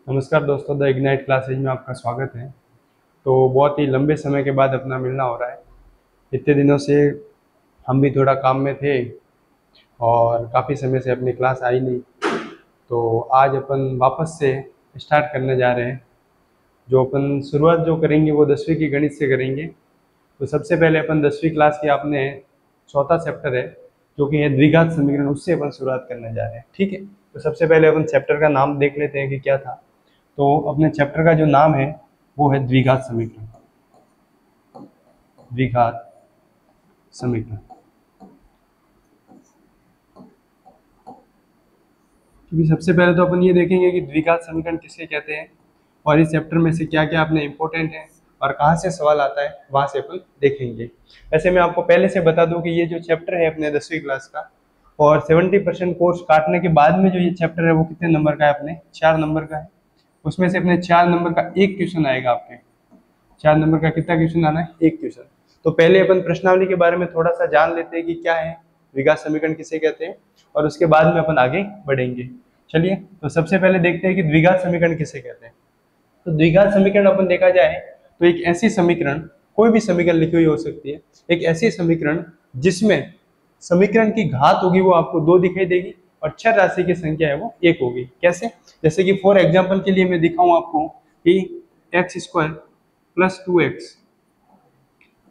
नमस्कार दोस्तों, the ignite classes में आपका स्वागत है। तो बहुत ही लंबे समय के बाद अपना मिलना हो रहा है। इतने दिनों से हम भी थोड़ा काम में थे और काफ़ी समय से अपनी क्लास आई नहीं। तो आज अपन वापस से स्टार्ट करने जा रहे हैं। जो अपन शुरुआत जो करेंगे वो 10वीं की गणित से करेंगे। तो सबसे पहले अपन 10वीं क्लास की आपने चौथा चैप्टर है जो कि है द्विघात समीकरण, उससे अपन शुरुआत करने जा रहे हैं। ठीक है, तो सबसे पहले अपन चैप्टर का नाम देख लेते हैं कि क्या था। तो अपने चैप्टर का जो नाम है वो है द्विघात समीकरण। द्विघात समीकरण, क्योंकि सबसे पहले तो अपन ये देखेंगे कि द्विघात समीकरण किसे कहते हैं और इस चैप्टर में से क्या क्या अपने इंपॉर्टेंट है और कहाँ से सवाल आता है वहां से अपन देखेंगे। वैसे मैं आपको पहले से बता दूं कि ये जो चैप्टर है अपने 10वीं क्लास का और 70% कोर्स काटने के बाद में जो ये चैप्टर है वो कितने नंबर का है? अपने 4 नंबर का है। उसमें से अपने 4 नंबर का एक क्वेश्चन आएगा आपके। 4 नंबर का कितना क्वेश्चन आना है? एक क्वेश्चन। तो पहले अपन प्रश्नावली के बारे में थोड़ा सा जान लेते हैं कि क्या है, द्विघात समीकरण किसे कहते हैं, और उसके बाद में अपन आगे बढ़ेंगे। चलिए, तो सबसे पहले देखते हैं कि द्विघात समीकरण किसे कहते हैं। तो द्विघात समीकरण अपन देखा जाए तो एक ऐसी समीकरण, कोई भी समीकरण लिखी हुई हो सकती है, एक ऐसी समीकरण जिसमें समीकरण की घात होगी वो आपको 2 दिखाई देगी और चर राशि की संख्या है वो 1 होगी। कैसे? जैसे कि फॉर एग्जाम्पल के लिए मैं दिखाऊं आपको कि x square plus 2x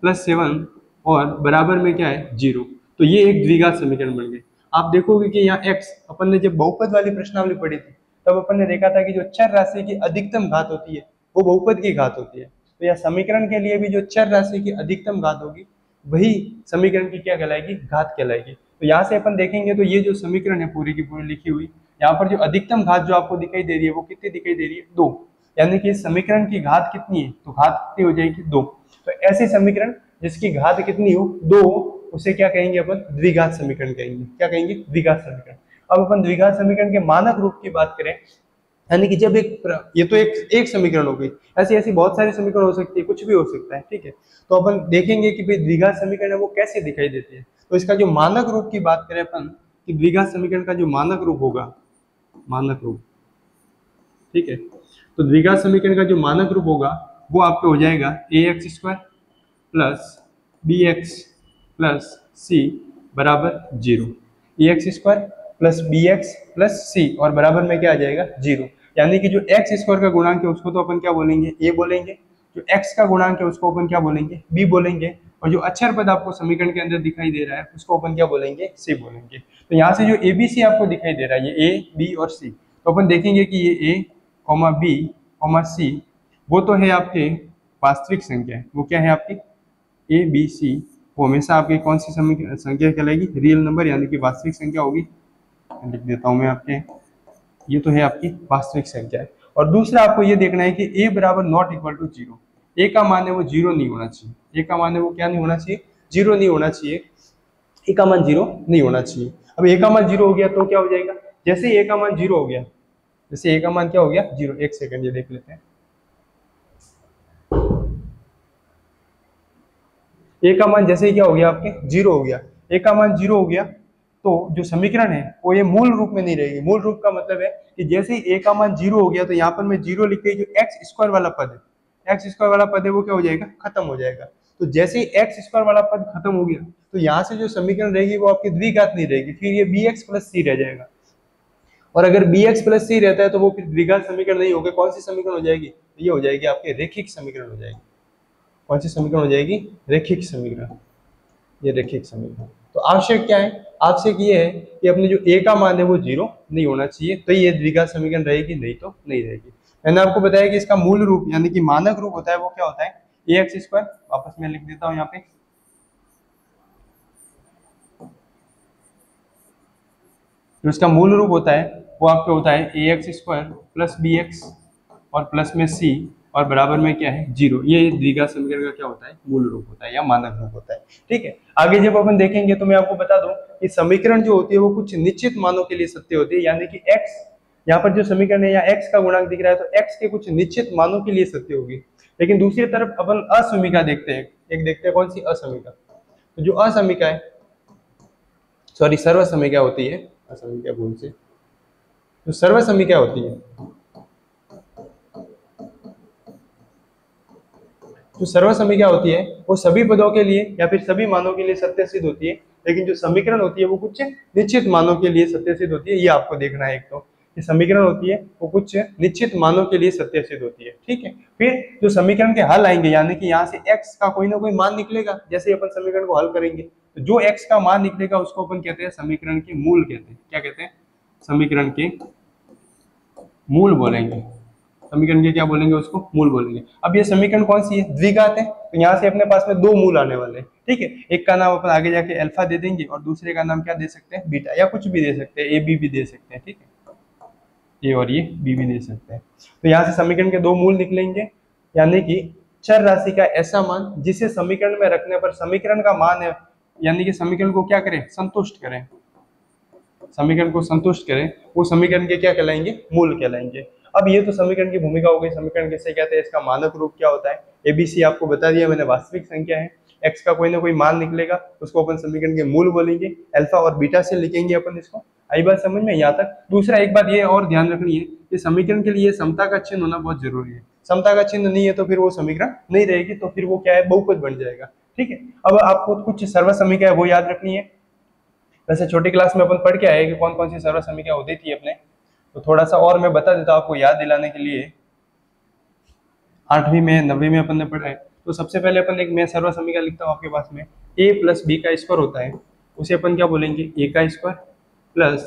plus 7 और बराबर में क्या है? 0। तो ये एक द्विघात समीकरण बन गई। आप देखोगे कि यहाँ x, अपन ने जब बहुपद वाली प्रश्नावली पढ़ी थी तब अपन ने देखा था कि जो चर राशि की अधिकतम घात होती है वो बहुपद की घात होती है। तो यह समीकरण के लिए भी जो चर राशि की अधिकतम घात होगी वही समीकरण की क्या कहलाएगी? घात कहलाएगी। तो यहाँ से अपन देखेंगे तो ये जो समीकरण है पूरी की पूरी लिखी हुई, यहाँ पर जो अधिकतम घात जो आपको दिखाई दे रही है वो कितनी दिखाई दे रही है? 2। यानी कि इस समीकरण की घात कितनी है? तो घात कितनी हो जाएगी? 2। तो ऐसे समीकरण जिसकी घात कितनी हो? 2, उसे क्या कहेंगे अपन? द्विघात समीकरण कहेंगे। क्या कहेंगे? द्विघात समीकरण। अब अपन द्विघात समीकरण के मानक रूप की बात करें, यानी कि जब ये तो एक समीकरण हो गई, ऐसी ऐसी बहुत सारी समीकरण हो सकती है, कुछ भी हो सकता है। ठीक है, तो अपन देखेंगे कि भाई द्विघात समीकरण है वो कैसे दिखाई देती है। तो इसका जो मानक रूप की बात करें अपन, कि द्विघात समीकरण का जो मानक रूप होगा, मानक रूप, ठीक है, तो द्विघात समीकरण का जो मानक रूप होगा वो आपको हो जाएगा ax² plus bx plus c बराबर 0। ax² plus bx plus c और बराबर में क्या आ जाएगा? 0। यानी कि जो x² का गुणांक है उसको तो अपन क्या बोलेंगे? a बोलेंगे। जो x का गुणांक है उसको अपन क्या बोलेंगे? b बोलेंगे। और जो अक्षर पद आपको समीकरण के अंदर दिखाई दे रहा है उसको अपन क्या बोलेंगे? c बोलेंगे। तो यहाँ से जो abc आपको दिखाई दे रहा है, ये a, b और c, तो अपन देखेंगे कि ये a, b, c वो तो है आपके वास्तविक संख्या। वो क्या है आपकी? ए बी सी, वो हमेशा आपकी कौन सी संख्या कहलाएगी? रियल नंबर, यानी कि वास्तविक संख्या होगी। लिख देता हूं मैं आपके, ये तो है आपकी वास्तविक संख्या है। और दूसरा आपको ये देखना है कि ए बराबर नॉट इक्वल टू 0। ए का मान है वो 0 नहीं होना चाहिए। ए का मान है वो क्या नहीं होना चाहिए? 0 नहीं होना चाहिए। ए का मान 0 नहीं होना चाहिए। अब ए का मान 0 हो गया तो क्या हो जाएगा? जैसे ए का मान 0 हो गया, जैसे ए का मान क्या हो गया? 0। एक सेकंड ये देख लेते हैं। ए का मान जैसे ही क्या हो गया? आपके 0 हो गया। ए का मान 0 हो गया तो जो समीकरण है वो ये मूल रूप में नहीं रहेगी। मूल रूप का मतलब है कि जैसे ही ए का मान 0 हो गया तो यहाँ पर मैं 0 लिख के जो x² वाला पद है, x² वाला पद है वो क्या हो जाएगा? खत्म हो जाएगा। तो जैसे ही x² वाला पद खत्म हो गया तो यहाँ से जो समीकरण रहेगी वो आपकी द्विघात नहीं रहेगी, फिर ये bx प्लस c रह जाएगा। और अगर bx प्लस c रहता है तो वो फिर द्विघात समीकरण नहीं होगा। कौन सी समीकरण हो जाएगी? ये हो जाएगी आपकी रेखिक समीकरण हो जाएगी। कौन सी समीकरण हो जाएगी? रेखिक समीकरण। ये रेखिक समीकरण। तो आवश्यक क्या है? आवश्यक ये है कि अपने जो a का मान है वो 0 नहीं होना चाहिए, तो ये द्विघात समीकरण रहेगी, नहीं तो नहीं रहेगी। मैंने आपको बताया कि इसका मूल रूप यानी कि मानक रूप होता है वो क्या होता है? ax²। वापस मैं लिख देता हूं यहाँ पे, जो इसका मूल रूप होता है वो आपका होता है ax² प्लस bx और प्लस में c और बराबर में क्या है? 0। ये द्विघात समीकरण का क्या होता है? मूल रूप होता है या मानक रूप होता है। ठीक है, आगे जब अपन देखेंगे तो मैं आपको बता दूं कि समीकरण जो होती है वो कुछ निश्चित मानों के लिए सत्य होती है। यानी कि x, यहाँ पर जो समीकरण है या x का गुणांक दिख रहा है तो x के कुछ निश्चित मानों के लिए सत्य होगी। लेकिन दूसरी तरफ अपन असमीका देखते हैं। एक देखते हैं कौन सी? असमीका। तो जो असमीका है, सॉरी सर्वसमीका होती है, असमीका भूल से, जो सर्वसमीका होती है जो सर्वसम्य क्या होती है वो सभी पदों के लिए या फिर सभी मानों के लिए सत्य सिद्ध होती है, लेकिन जो समीकरण होती है वो कुछ निश्चित मानों के लिए सत्य सिद्ध होती है। ये आपको देखना है एक तो कि समीकरण होती है वो कुछ निश्चित मानों के लिए सत्य सिद्ध होती है, ठीक है। फिर जो समीकरण के हल आएंगे, यानी कि यहाँ से x का कोई ना कोई मान निकलेगा, जैसे अपन समीकरण को हल करेंगे तो जो x का मान निकलेगा उसको अपन कहते हैं समीकरण के मूल कहते हैं। क्या कहते हैं? समीकरण के मूल बोलेंगे। समीकरण के क्या बोलेंगे? उसको मूल बोलेंगे। अब ये समीकरण कौन सी है? द्विघात है, तो यहाँ से अपने पास में दो मूल आने वाले हैं, ठीक है। एक का नाम अपन आगे जाके अल्फा दे देंगे और दूसरे का नाम क्या दे सकते हैं? बीटा, या कुछ भी दे सकते हैं, ए बी भी दे सकते हैं, ठीक है। ए और ये बी भी दे सकते हैं। तो यहाँ से समीकरण के दो मूल निकलेंगे, यानी कि चर राशि का ऐसा मान जिसे समीकरण में रखने पर समीकरण का मान है, यानी कि समीकरण को क्या करें? संतुष्ट करें, समीकरण को संतुष्ट करें, वो समीकरण के क्या कहलाएंगे? मूल कहलाएंगे। अब ये तो समीकरण की भूमिका हो गई। समीकरण किसे कहते हैं? इसका मानक रूप क्या होता है? एबीसी आपको बता दिया मैंने, वास्तविक संख्या है। एक्स का कोई ना कोई मान निकलेगा, उसको अपन समीकरण के मूल बोलेंगे, अल्फा और बीटा से लिखेंगे अपन इसको। आई बात समझ में? यहाँ तक। दूसरा एक बात ये और ध्यान रखनी है कि समीकरण के लिए समता का चिन्ह होना बहुत जरूरी है। समता का चिन्ह नहीं है तो फिर वो समीकरण नहीं रहेगी, तो फिर वो क्या है? बहुपद बन जाएगा, ठीक है। अब आपको कुछ सर्वसमीका है वो याद रखनी है। वैसे छोटी क्लास में अपन पढ़ के आए कि कौन कौन सी सर्वसमीका होती थी अपने, तो थोड़ा सा और मैं बता देता हूं आपको याद दिलाने के लिए। 8वीं में 9वीं में अपन ने पढ़ा है। तो सबसे पहले अपन एक मैं सर्वसमीका लिखता हूँ आपके पास में, a प्लस बी का स्क्वायर होता है, उसे अपन क्या बोलेंगे? a का स्क्वायर प्लस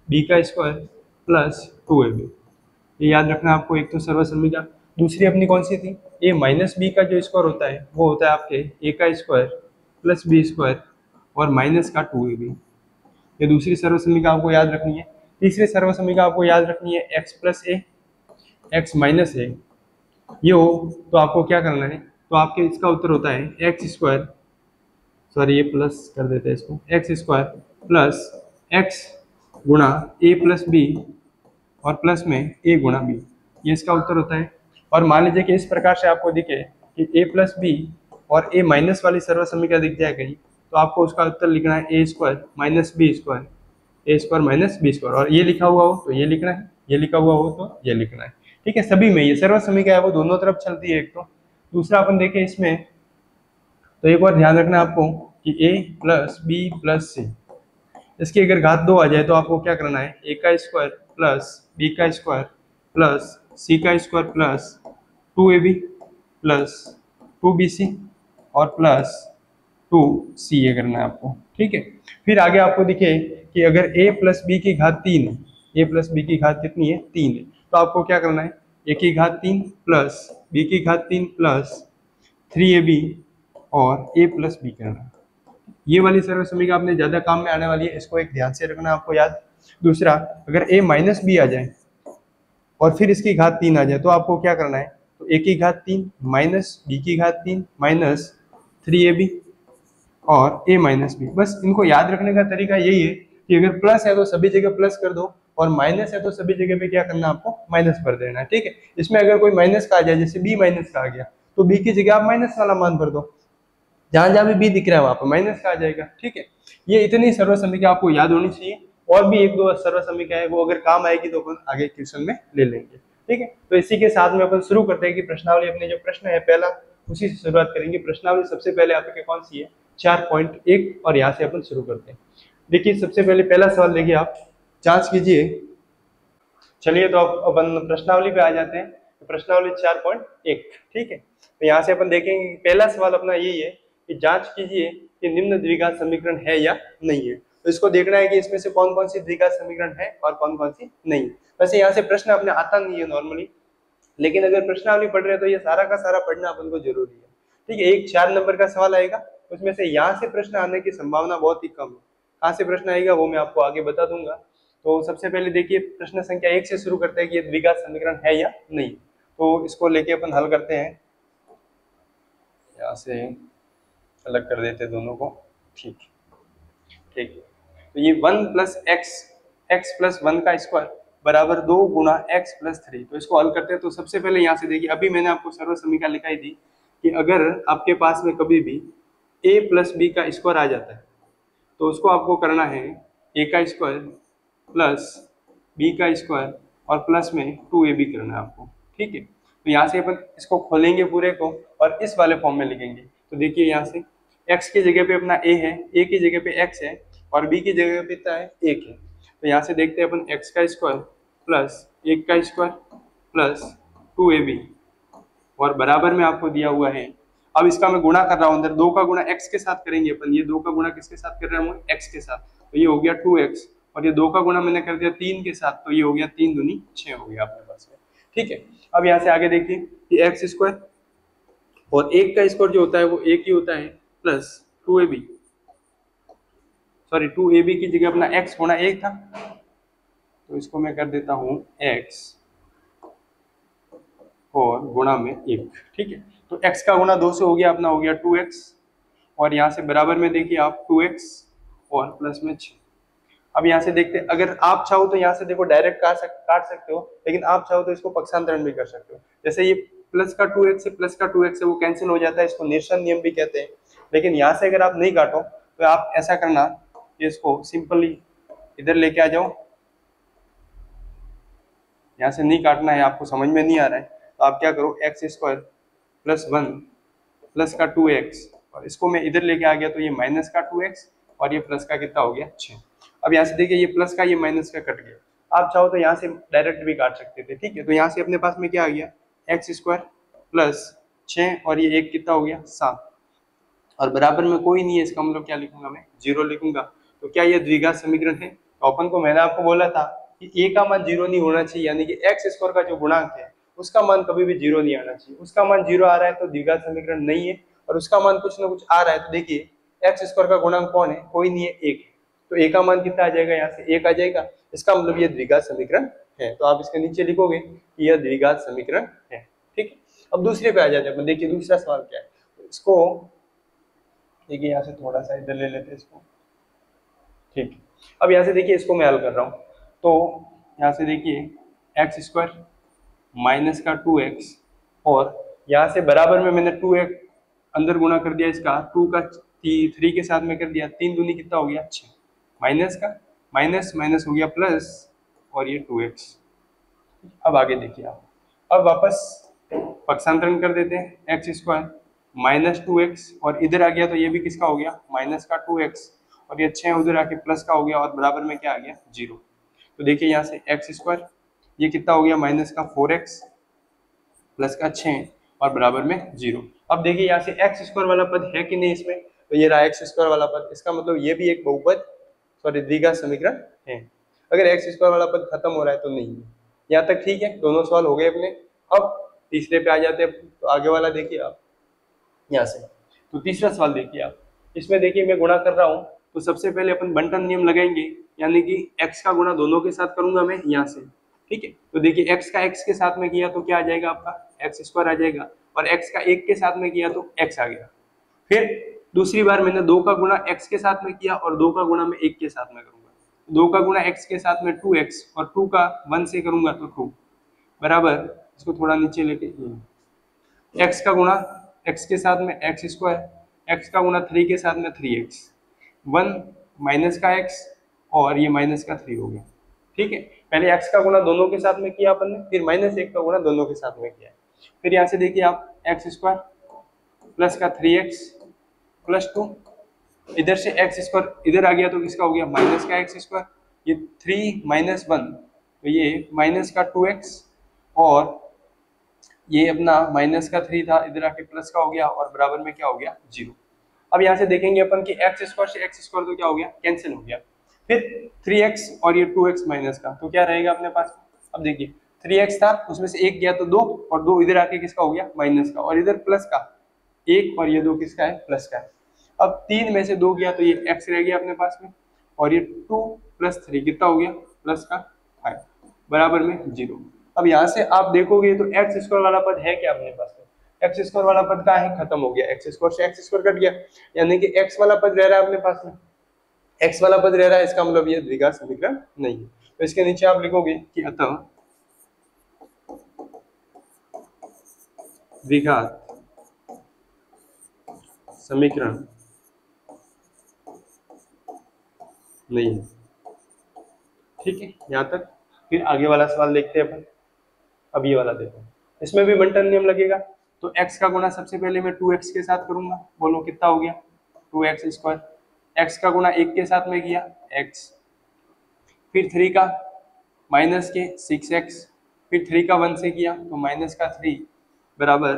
b का स्क्वायर प्लस 2ab। ये याद रखना आपको, एक तो सर्वसमीका। दूसरी अपनी कौन सी थी? a माइनस बी का जो स्क्वायर होता है वो होता है आपके a का स्क्वायर प्लस बी स्क्वायर और माइनस का 2ab। ये दूसरी सर्वसमीका आपको याद रखनी है। तीसरी सर्वसमीका आपको याद रखनी है x प्लस ए, एक्स माइनस ए। ये हो तो आपको क्या करना है? तो आपके इसका उत्तर होता है एक्स स्क्वायर, सॉरी ये प्लस कर देते हैं इसको, एक्स स्क्वायर प्लस एक्स गुणा ए प्लस बी और प्लस में ए गुणा बी, ये इसका उत्तर होता है। और मान लीजिए कि इस प्रकार से आपको दिखे कि ए प्लस बी और ए माइनस वाली सर्वसमीका दिख जाए कहीं, तो आपको उसका उत्तर लिखना है ए स्क्वायर माइनस बी स्क्वायर, ए स्क्वायर माइनस बी स्क्वायर। और ये लिखा हुआ हो तो ये लिखना है, ये लिखा हुआ हो तो ये लिखना है, ठीक है। सभी में ये सर्वसमीका है वो दोनों तरफ चलती है एक तो। दूसरा अपन देखें इसमें, तो एक और ध्यान रखना आपको कि a प्लस बी प्लस सी, इसकी अगर घात 2 आ जाए तो आपको क्या करना है? a का स्क्वायर प्लस b का स्क्वायर प्लस c का square plus 2ab plus 2bc और प्लस 2ca करना है आपको, ठीक है। फिर आगे आपको दिखे कि अगर a प्लस बी की घात 3 है, a प्लस बी की घात कितनी है? 3 है, तो आपको क्या करना है? a की घात 3 प्लस b की घात 3 प्लस 3ab और a प्लस बी करना है। ये वाली सर्वसमीका आपने ज्यादा काम में आने वाली है, इसको एक ध्यान से रखना आपको याद। दूसरा, अगर a माइनस बी आ जाए और फिर इसकी घात 3 आ जाए तो आपको क्या करना है? तो a की घात 3 माइनस b की घात 3 माइनस 3ab और a माइनस बी। बस इनको याद रखने का तरीका यही है कि अगर प्लस है तो सभी जगह प्लस कर दो और माइनस है तो सभी जगह पे क्या करना है? आपको माइनस कर देना है, ठीक है। इसमें अगर कोई माइनस का आ जाए, जैसे b माइनस का आ गया, तो b की जगह आप माइनस वाला मान भर दो, जहां जहां भी बी दिख रहा है वहां पर माइनस का आ जाएगा, ठीक है। ये इतनी सर्वसमीका आपको याद होनी चाहिए। और भी एक दो सर्वसमीका है वो अगर काम आएगी तो अपन आगे क्वेश्चन में ले लेंगे, ठीक है। तो इसी के साथ में अपन शुरू करते हैं कि प्रश्नावली, अपने जो प्रश्न है पहला उसी से शुरुआत करेंगे। प्रश्नावली सबसे पहले आपके कौन सी है? 4.1, और यहाँ से अपन शुरू करते हैं। देखिए सबसे पहले पहला सवाल देखिए, आप जांच कीजिए। चलिए तो अब अपन प्रश्नावली पे आ जाते हैं। तो प्रश्नावली 4.1, ठीक है। तो यहाँ से अपन देखेंगे पहला सवाल अपना यही है कि जांच कीजिए कि निम्न द्विघात समीकरण है या नहीं है। तो इसको देखना है कि इसमें से कौन कौन सी द्विघात समीकरण है और कौन कौन सी नहीं। वैसे यहाँ से प्रश्न अपने आता नहीं है नॉर्मली, लेकिन अगर प्रश्नावली पढ़ रहे हैं तो ये सारा का सारा पढ़ना अपन को जरूरी है, ठीक है। एक 4 नंबर का सवाल आएगा, उसमें से यहाँ से प्रश्न आने की संभावना बहुत ही कम है। कहाँ से प्रश्न आएगा वो मैं आपको आगे बता दूंगा। तो सबसे पहले देखिए प्रश्न संख्या 1 से शुरू करते हैं कि ये द्विघात समीकरण है या नहीं। तो इसको लेके अपन हल करते हैं। यहाँ से अलग कर देते दोनों को, ठीक ठीक। तो ये 1 प्लस एक्स प्लस 1 का स्क्वायर बराबर 2 गुणा एक्स प्लस 3। तो इसको हल करते हैं। तो सबसे पहले यहाँ से देखिए, अभी मैंने आपको सर्वसमीका लिखाई थी कि अगर आपके पास में कभी भी a प्लस बी का स्क्वायर आ जाता है तो उसको आपको करना है a का स्क्वायर प्लस b का स्क्वायर और प्लस में 2ab करना है आपको, ठीक है। तो यहाँ से अपन इसको खोलेंगे पूरे को, और इस वाले फॉर्म में लिखेंगे। तो देखिए यहाँ से x की जगह पे अपना a है, a की जगह पे x है और b की जगह पे क्या है 1 है। तो यहाँ से देखते हैं अपन x का स्क्वायर प्लस 1 का स्क्वायर प्लस 2ab और बराबर में आपको दिया हुआ है। अब इसका मैं गुणा कर रहा हूँ, अंदर 2 का गुणा x के साथ करेंगे अपन। ये 2 का गुणा किसके साथ कर रहे हैं हम? x के साथ। तो ये हो गया 2x और ये 2 का गुणा मैंने कर दिया 3 के साथ, तो ये हो गया 3 दूनी 6 हो गया अपने पास में। ठीक है, अब यहाँ से आगे देखिए कि एक्स स्क्वायर और 1 का स्क्वायर जो होता है वो 1 ही होता है प्लस 2ab, सॉरी 2ab की जगह अपना x गुणा 1 था, तो इसको मैं कर देता हूँ x और गुणा में 1। ठीक है, तो x का गुणा 2 से हो गया अपना, हो गया 2x और यहाँ से बराबर में देखिए आप 2x और प्लस में 6। अब यहाँ से देखते हैं, अगर आप चाहो तो यहाँ से देखो डायरेक्ट काट सकते हो, लेकिन आप चाहो तो इसको पक्षांतरण भी कर सकते हो। जैसे ये प्लस का 2x से प्लस का 2x है वो कैंसिल हो जाता है, इसको निरसन नियम भी कहते हैं। लेकिन यहाँ से अगर आप नहीं काटो तो आप ऐसा करना, इसको सिंपली इधर लेके आ जाओ। यहाँ से नहीं काटना है, आपको समझ में नहीं आ रहा है तो आप क्या करो, एक्स स्क्वायर प्लस 1 प्लस का 2x और इसको मैं इधर लेके आ गया तो ये माइनस का 2x और ये प्लस का कितना हो गया 6। अब यहाँ से देखिए ये प्लस का ये माइनस का कट गया। आप चाहो तो यहाँ से डायरेक्ट भी काट सकते थे। ठीक है, तो यहाँ से अपने पास में क्या आ गया, एक्स स्क्वायर प्लस 6 और ये 1 कितना हो गया 7 और बराबर में कोई नहीं है, इसका मतलब क्या लिखूंगा मैं, 0 लिखूंगा। तो क्या ये द्विघात समीकरण है? तो अपन को मैंने आपको बोला था कि a का मान 0 नहीं होना चाहिए, यानी कि एक्स स्क्वायर का जो गुणांक है उसका मान कभी भी 0 नहीं आना चाहिए। उसका मान 0 आ रहा है तो द्विघात समीकरण नहीं है, और उसका मान कुछ ना कुछ आ रहा है तो देखिए एक्स स्क्वायर का गुणांक कौन है, कोई नहीं है, 1 है। तो a का मान कितना आ जाएगा, यहाँ से 1 आ जाएगा, इसका मतलब ये द्विघात समीकरण है। तो आप इसके नीचे लिखोगे कि यह द्विघात समीकरण है। ठीक है, अब दूसरे पे आ जाते हैं। देखिए दूसरा सवाल क्या है, इसको देखिए यहाँ से थोड़ा सा इधर ले लेते हैं इसको। ठीक है, अब यहाँ से देखिए इसको मैं हल कर रहा हूँ, तो यहाँ से देखिए एक्स स्क्वायर माइनस का 2x और यहाँ से बराबर में मैंने 2x अंदर गुणा कर दिया, इसका 2 का 3 के साथ में कर दिया, 3 दूनी कितना हो गया 6, माइनस का माइनस माइनस हो गया प्लस और ये 2x। अब आगे देखिए आप, अब वापस पक्षांतरण कर देते हैं, एक्स स्क्वायर माइनस 2x और इधर आ गया तो ये भी किसका हो गया, माइनस का 2x और ये 6 उधर आके प्लस का हो गया और बराबर में क्या आ गया 0। तो देखिए यहाँ से एक्स स्क्वायर ये कितना हो गया, माइनस का 4x प्लस का 6 और बराबर में 0। अब देखिए यहाँ से एक्स स्क्वायर वाला पद है कि नहीं इसमें, तो ये रहा एक्स स्क्वायर वाला पद, इसका मतलब ये भी एक बहुपद सॉरी द्विघात समीकरण है। अगर एक्स स्क्वायर वाला पद खत्म हो रहा है तो नहीं है। यहाँ तक ठीक है, दोनों सवाल हो गए अपने। अब तीसरे पे आ जाते हैं, तो आगे वाला देखिए आप यहाँ से। तो तीसरा सवाल देखिए आप, इसमें देखिए मैं गुणा कर रहा हूँ, तो सबसे पहले अपन बंटन नियम लगाएंगे, यानी कि x का गुणा दोनों के साथ करूंगा मैं यहाँ से। ठीक है, तो देखिए x का x के साथ में किया तो क्या आ जाएगा आपका एक्स स्क्वायर आ जाएगा, और x का 1 के साथ में किया तो x आ गया। फिर दूसरी बार मैंने 2 का गुणा x के साथ में किया और 2 का गुणा मैं 1 के साथ में करूंगा। 2 का गुणा x के साथ में 2x और 2 का 1 से करूंगा तो 2 बराबर, इसको थोड़ा नीचे लेके x का गुणा x के साथ में x स्क्वायर, x का गुणा 3 के साथ में 3x, 1 माइनस का x और ये माइनस का 3 हो गया। ठीक है, पहले x का गुणा दोनों के साथ में किया अपन ने, फिर माइनस 1 का गुणा दोनों के साथ में किया। फिर यहाँ से देखिए आप एक्स स्क्वायर प्लस का 3x प्लस 2, इधर से एक्स स्क्वायर इधर आ गया तो किसका हो गया, माइनस का एक्स स्क्वायर, ये 3 माइनस 1 तो ये माइनस का 2x और ये अपना माइनस का 3 था, इधर आके प्लस का हो गया और बराबर में क्या हो गया 0। अब यहाँ से देखेंगे अपन कि एक्स स्क्वायर से एक्स स्क्वायर तो क्या हो गया, कैंसिल हो गया। फिर 3x और ये 2x माइनस का, तो क्या रहेगा अपने पास। अब देखिए 3x था, उसमें से 1 गया तो 2 और 2 इधर आके किसका हो गया, माइनस का, और इधर प्लस का 1 और ये 2 किसका है, प्लस का है। अब 3 में से 2 गया तो ये x रह गया अपने पास में, और ये 2 प्लस 3 कितना हो गया, प्लस का 5 बराबर में 0। अब यहाँ से आप देखोगे तो एक्स स्क्वायर वाला पद है क्या अपने पास में, एक्स स्क्वायर वाला पद का है, खत्म हो गया, एक्स स्क्वायर से एक्स स्क्वायर कट गया, यानी कि एक्स वाला पद रह रहा है अपने पास में, एक्स वाला पद रह रहा है, इसका मतलब ये द्विघात समीकरण नहीं है। तो इसके नीचे आप लिखोगे कि अतः द्विघात समीकरण नहीं है। ठीक है, यहाँ तक। फिर आगे वाला सवाल देखते हैं अपन। अब ये वाला देखो, इसमें भी बंटन नियम लगेगा। तो x का गुणा सबसे पहले मैं 2x के साथ करूंगा, बोलो कितना हो गया 2x स्क्वायर। x का गुणा 1 के साथ में किया x, फिर 3 का माइनस के 6x, फिर 3 का 1 से किया तो माइनस का 3 बराबर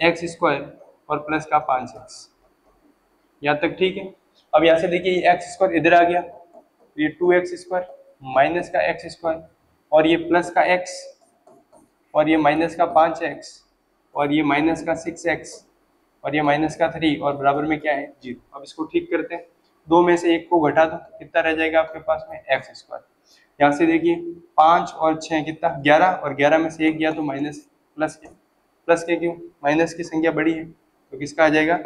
x स्क्वायर और प्लस का 5x। यहाँ तक ठीक है। अब यहाँ से देखिए ये x स्क्वायर इधर आ गया, ये 2x स्क्वायर माइनस का x स्क्वायर और ये प्लस का x और ये माइनस का 5x और ये माइनस का 6x और ये माइनस का 3 और बराबर में क्या है 0। अब इसको ठीक करते हैं, दो में से एक को घटा दो, कितना रह जाएगा आपके पास में x स्क्वायर। यहाँ से देखिए 5 और 6 कितना 11 और 11 में से एक गया तो माइनस प्लस के क्यों, माइनस की संख्या बड़ी है तो किसका आ जाएगा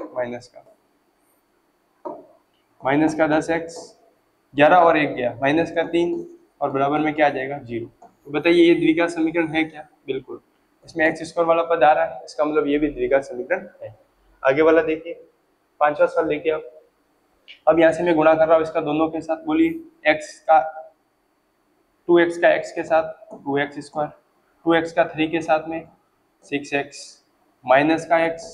माइनस का 10x, 11 और 1 गया माइनस का 3 और बराबर में क्या आ जाएगा 0। तो बताइए ये द्विघात समीकरण है क्या, बिल्कुल। इसमें x स्क्वायर वाला पद आ रहा है, इसका मतलब ये भी द्विघात समीकरण है। आगे वाला देखिए 5वां सवाल देखिए आप। अब यहाँ से मैं गुणा कर रहा हूँ इसका दोनों के साथ, बोलिए x का 2x का x के साथ 2x स्क्वायर, 2x का 3 के साथ में 6x माइनस का x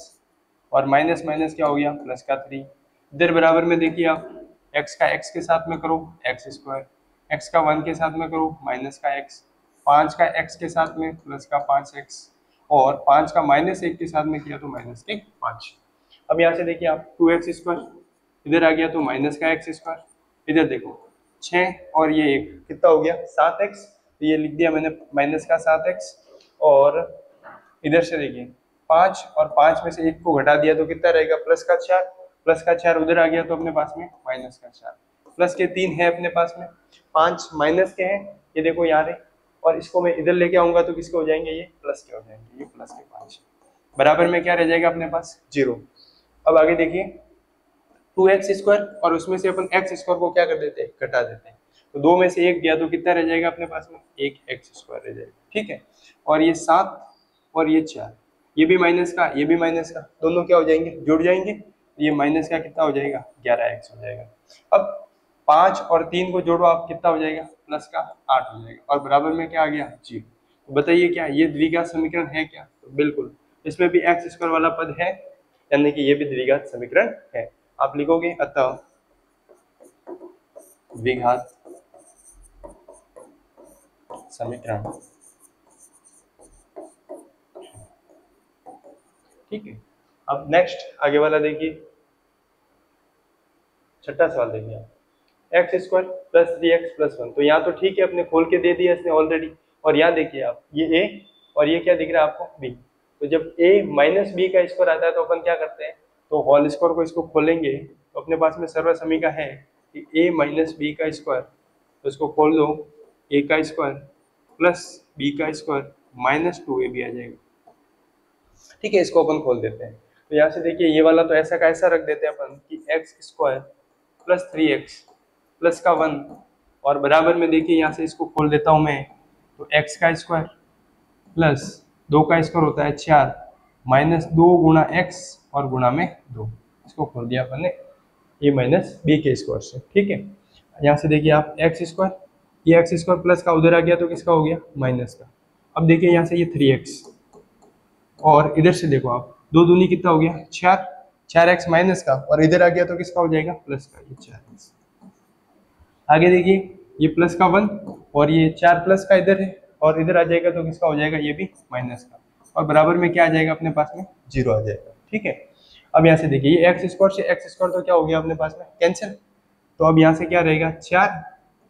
और माइनस माइनस क्या हो गया प्लस का 3। इधर बराबर में देखिए आप x का x के साथ में करो x स्क्वायर, x का 1 के साथ में करो माइनस का x, 5 का x के साथ में प्लस का 5x और 5 का माइनस 1 के साथ में किया तो माइनस के 5। अब यहाँ से देखिए आप 2x स्क्वायर इधर आ गया तो माइनस का x स्क्वायर, इधर देखो 6 और ये 1 कितना हो गया 7x, तो ये लिख दिया मैंने माइनस का 7x और इधर से देखिए 5 और 5 में से 1 को घटा दिया तो कितना रहेगा प्लस का 4 उधर आ गया तो अपने पास में माइनस का 4, प्लस के 3 है अपने पास में, 5 माइनस के हैं ये देखो यहाँ रहे और इसको मैं इधर लेके आऊंगा तो किसके हो जाएंगे ये प्लस के हो जाएंगे, ये प्लस के 5 बराबर में क्या रह जाएगा अपने पास 0। अब आगे देखिए 2x स्क्वायर और उसमें से अपन x स्क्वायर को क्या कर देते हैं घटा देते हैं, तो 2 में से 1 गया तो कितना रह जाएगा अपने पास में 1x स्क्वायर रह जाएगा, ठीक है। और ये 7 और ये 4 ये भी माइनस का ये भी माइनस का, दोनों क्या हो जाएंगे जुड़ जाएंगे, ये माइनस का कितना हो जाएगा 11x हो जाएगा। अब 5 और 3 को जोड़ो आप कितना हो जाएगा प्लस का 8 हो जाएगा और बराबर में क्या आ गया 0। तो बताइए क्या ये द्विघात समीकरण है क्या, तो बिल्कुल इसमें भी x स्क्वायर वाला पद है, यानी कि ये भी द्विघात समीकरण है। आप लिखोगे अतः द्विघात समीकरण, ठीक है। अब नेक्स्ट आगे वाला देखिए 6वां सवाल देखिए आप, x square plus 3x plus 1, तो यहाँ तो ठीक है अपने खोल के दे दिया इसने ऑलरेडी, और यहाँ देखिए आप ये a और ये क्या दिख रहा है आपको b, तो जब a माइनस बी का स्क्वायर आता है तो अपन क्या करते हैं, तो होल स्क्वायर को इसको खोलेंगे तो अपने पास में सर्व समीका है कि a माइनस बी का स्क्वायर, तो इसको खोल दो a का स्क्वायर प्लस b का स्क्वायर माइनस 2ab आ जाएगा, ठीक है। इसको अपन खोल देते हैं तो यहाँ से देखिए ये वाला तो ऐसा का ऐसा रख देते हैं अपन कि x square plus 3x plus का 1 और बराबर में देखिए यहाँ से इसको खोल देता हूँ मैं, तो x का स्क्वायर प्लस 2 का स्क्वायर होता है 4 माइनस 2 गुणा x और गुणा में 2, इसको खोल दिया अपन ने a माइनस बी के स्क्वायर से, ठीक है। यहाँ से देखिए आप x स्क्वायर, ये x स्क्वायर प्लस का उधर आ गया तो किसका हो गया माइनस का। अब देखिए यहाँ से ये 3x और इधर से देखो आप 2 दूनी कितना हो गया 4x माइनस का और इधर आ गया तो किसका हो जाएगा प्लस का, ये 4x। आगे देखिए ये प्लस का 1 और ये 4 प्लस का इधर है और इधर आ जाएगा तो किसका हो जाएगा ये भी माइनस का, और बराबर में क्या आ जाएगा अपने पास में 0 आ जाएगा, ठीक है। अब यहाँ से देखिए ये x स्क्वायर से x स्क्वायर तो क्या हो गया अपने पास में कैंसिल, तो अब यहाँ से क्या रहेगा 4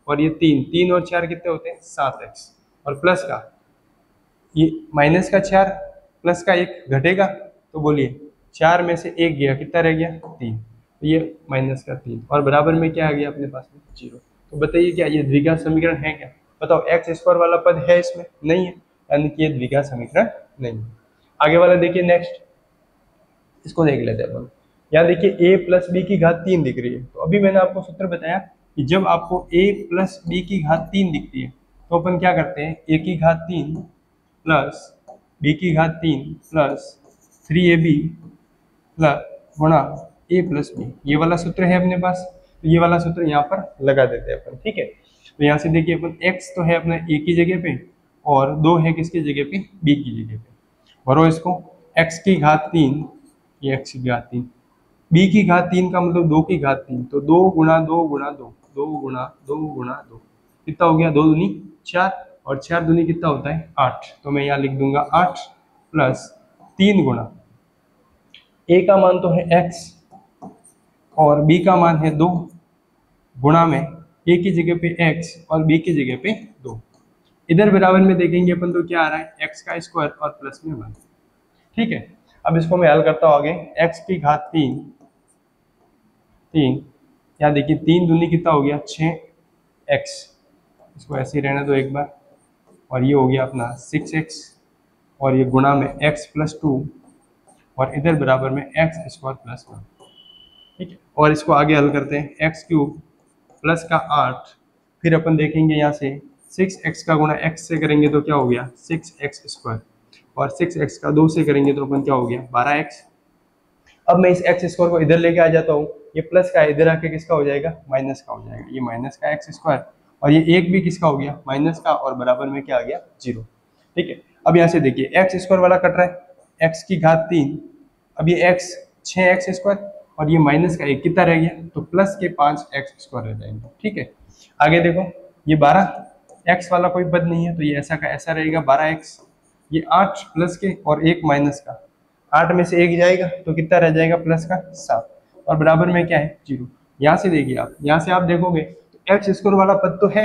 और ये 3 और 4 कितने होते हैं 7x और प्लस का ये माइनस का 4 प्लस का 1 घटेगा, तो बोलिए 4 में से 1 गया कितना रह गया 3, तो ये माइनस का 3 और बराबर में क्या आ गया अपने पास में 0। तो बताइए क्या ये द्विघात समीकरण है क्या, बताओ x स्क्वायर वाला पद है इसमें नहीं है, यानी कि ये द्विघात समीकरण नहीं है। आगे वाला देखिए नेक्स्ट, इसको देख लेते हैं अपन। यहाँ देखिए a प्लस बी की घात 3 दिख रही है, तो अभी मैंने आपको सूत्र बताया कि जब आपको a प्लस बी की घात 3 दिखती है तो अपन क्या करते हैं a की घात 3 प्लस b की घात 3 प्लस 3ab प्लस गुणा a प्लस बी, ये वाला सूत्र है अपने पास, तो ये वाला सूत्र यहाँ पर लगा देते हैं अपन, ठीक है। तो यहाँ से देखिए अपन x तो है अपना a की जगह पे और 2 है किसकी जगह पे b की जगह पे, भरो इसको x की घात 3, ये x की घात 3, b की घात 3 का मतलब 2 की घात 3, तो 2 गुणा 2 गुणा 2, 2 गुणा 2 गुणा 2, कितना हो गया, 2 दूनी 4, और 4 दूनी कितना होता है 8, तो मैं यहाँ लिख दूंगा 8 प्लस 3 गुणा, a का मान तो है x और b का मान है 2, गुणा में a की जगह पे x और b की जगह पे 2, इधर बराबर में देखेंगे अपन तो क्या आ रहा है, x का स्क्वायर और प्लस में 1। ठीक है, अब इसको मैं हल करता हूँ आगे, x की घात 3, यहाँ देखिए 3 दूनी कितना हो गया 6x, इसको ऐसे ही रहने दो एक बार, और ये हो गया अपना 6x, और ये गुणा में x प्लस 2, और इधर बराबर में x स्क्वायर प्लस 1। ठीक है, और इसको आगे हल करते हैं, एक्स क्यूब प्लस का 8, फिर अपन देखेंगे यहाँ से 6x का गुणा x से करेंगे तो क्या हो गया 6x स्क्वायर, और 6x का 2 से करेंगे तो अपन क्या हो गया 12x। अब मैं इस x स्क्वायर को इधर लेके आ जाता हूँ, ये प्लस का इधर आके किसका हो जाएगा, माइनस का हो जाएगा, ये माइनस का x स्क्वायर, और ये एक भी किसका हो गया, माइनस का, और बराबर में क्या आ गया 0। ठीक है, अब यहाँ से देखिए x स्क्वायर वाला कट रहा है, x की घात 3, अब ये x 6x स्क्वायर, और ये माइनस का 1 कितना रह गया, तो प्लस के 5x स्क्वायर रह जाएंगे। ठीक है, आगे देखो ये 12x वाला कोई पद नहीं है, तो ये ऐसा का ऐसा रहेगा 12x, ये 8 प्लस के और 1 माइनस का, 8 में से 1 जाएगा तो कितना रह जाएगा प्लस का 7, और बराबर में क्या है 0। यहाँ से देखिए आप, यहाँ से आप देखोगे तो एक्स स्क्वायर वाला पद तो है,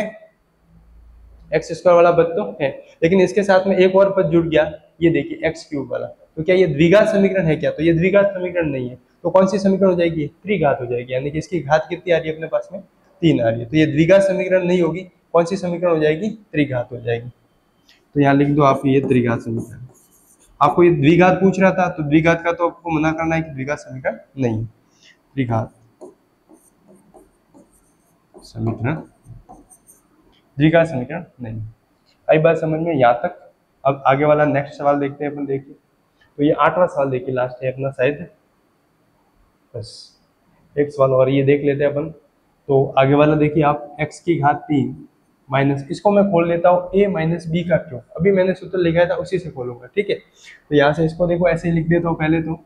एक्स स्क्वायर वाला पद तो है, लेकिन इसके साथ में एक और पद जुड़ गया, ये देखिए एक्स क्यूब वाला, तो क्या ये द्विघात समीकरण है क्या, तो ये द्विघात समीकरण नहीं है, तो कौन सी समीकरण हो जाएगी, त्रिघात हो जाएगी, यानी कि इसकी घात कितनी आ रही है अपने पास में 3 आ रही है, तो ये द्विघात समीकरण नहीं होगी, कौन सी समीकरण हो जाएगी, त्रिघात हो जाएगी। तो यहाँ लिख दो आप ये त्रिघात समीकरण। आपको ये द्विघात पूछ रहा था, तो द्विघात का तो आपको मना करना है कि द्विघात समीकरण नहीं, त्रिघात समीकरण, द्विघात समीकरण नहीं। आई बात समझ में यहाँ तक। अब आगे वाला नेक्स्ट सवाल देखते हैं अपन, देखिए तो ये 8वां सवाल देखिए, लास्ट है अपना शायद, बस एक सवाल और ये देख लेते हैं अपन। तो आगे वाला देखिए आप, x की घात 3 माइनस, इसको मैं खोल लेता हूँ a माइनस बी का क्यों, अभी मैंने सूत्र लिखा था उसी से खोलूंगा। ठीक है, तो यहाँ से इसको देखो ऐसे ही लिख देता हूँ पहले, तो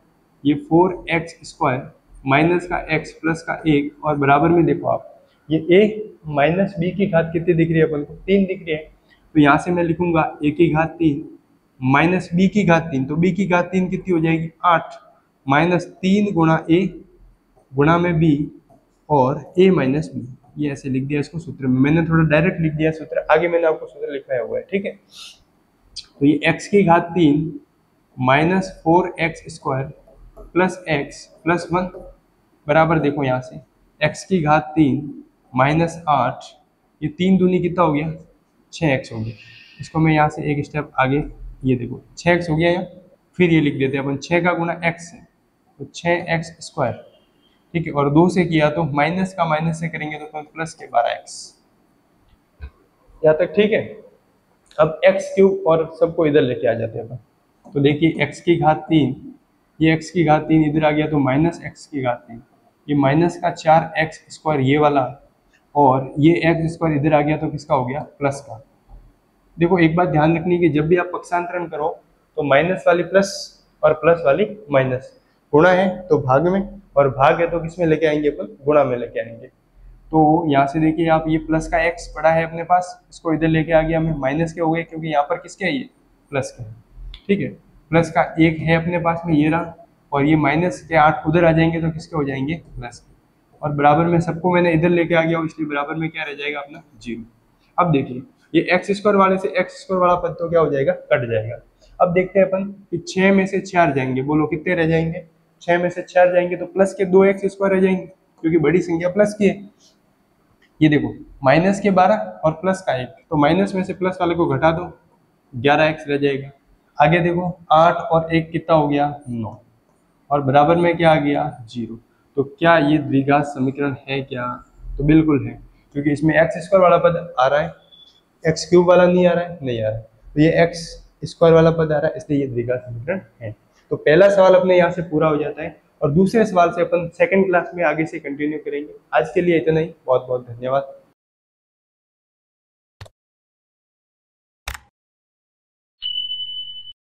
ये 4x स्क्वायर माइनस का x प्लस का 1, और बराबर में देखो आप ये a माइनस बी की घात कितनी दिख रही है अपन को, 3 दिख रही है, तो यहाँ से मैं लिखूंगा a की घात 3 माइनस b की घात 3, तो b की घात 3 कितनी हो जाएगी 8, माइनस 3 गुणा a गुणा में b और a माइनस बी, ये ऐसे लिख दिया इसको सूत्र में, मैंने थोड़ा डायरेक्ट लिख दिया सूत्र, आगे मैंने आपको सूत्र लिखवाया हुआ है। ठीक है, तो ये x की घात 3 minus 4x square plus x plus 1, बराबर देखो यहाँ से x की घात 3 माइनस 8, ये 3 दूनी कितना हो गया 6x हो गया, इसको मैं यहाँ से एक स्टेप आगे, ये देखो 6x हो गया यहाँ, फिर ये लिख देते हैं अपन 6 का गुणा x है तो 6x स्क्वायर। ठीक है, और 2 से किया तो माइनस का माइनस से करेंगे तो प्लस के 12x, यहाँ तक ठीक है। अब x क्यूब और सबको इधर लेके आ जाते हैं अपन, तो देखिए x की घात 3, ये x की घात 3 इधर आ गया तो माइनस x की घात 3, ये माइनस का 4x स्क्वायर ये वाला, और ये x स्क्वायर इधर आ गया तो किसका हो गया प्लस का। देखो एक बात ध्यान रखनी कि जब भी आप पक्षांतरण करो तो माइनस वाली प्लस और प्लस वाली माइनस, गुणा है तो भाग में, और भाग है तो किस में लेके आएंगे अपन, गुणा में लेके आएंगे। तो यहाँ से देखिए आप, ये प्लस का x पड़ा है अपने पास, इसको इधर लेके आ गया हमें, माइनस के हो गए क्योंकि यहाँ पर किसके है ये प्लस के। ठीक है, प्लस का 1 है अपने पास में ये रहा, और ये माइनस के 8 उधर आ जाएंगे तो किसके हो जाएंगे प्लस के, और बराबर में सबको मैंने इधर लेके आ गया हूँ, इसलिए बराबर में क्या रह जाएगा अपना 0। अब देखिए ये एक्स स्क्वायर वाले से एक्स स्क्वायर वाला पद तो क्या हो जाएगा कट जाएगा। अब देखते हैं अपन कि 6 में से 4 जाएंगे, बोलो कितने रह जाएंगे, 6 में से 4 जाएंगे तो प्लस के 2x स्क्वायर रह जाएंगे, क्योंकि बड़ी संख्या प्लस की है। ये देखो माइनस के 12 और प्लस का 1, तो माइनस में से प्लस वाले को घटा दो 11x रह जाएगा। आगे देखो 8 और 1 कितना हो गया 9, और बराबर में क्या आ गया 0। तो क्या ये द्विघात समीकरण है क्या, तो बिल्कुल है, क्योंकि इसमें एक्स स्क्वायर वाला पद आ रहा है, एक्स क्यूब वाला नहीं आ रहा है, नहीं आ रहा है, तो ये एक्स स्क्वायर वाला पद आ रहा है, इसलिए ये द्विघात समीकरण है। तो पहला सवाल अपने यहाँ से पूरा हो जाता है, और दूसरे सवाल से अपन सेकंड क्लास में आगे से कंटिन्यू करेंगे। आज के लिए इतना ही, बहुत बहुत धन्यवाद।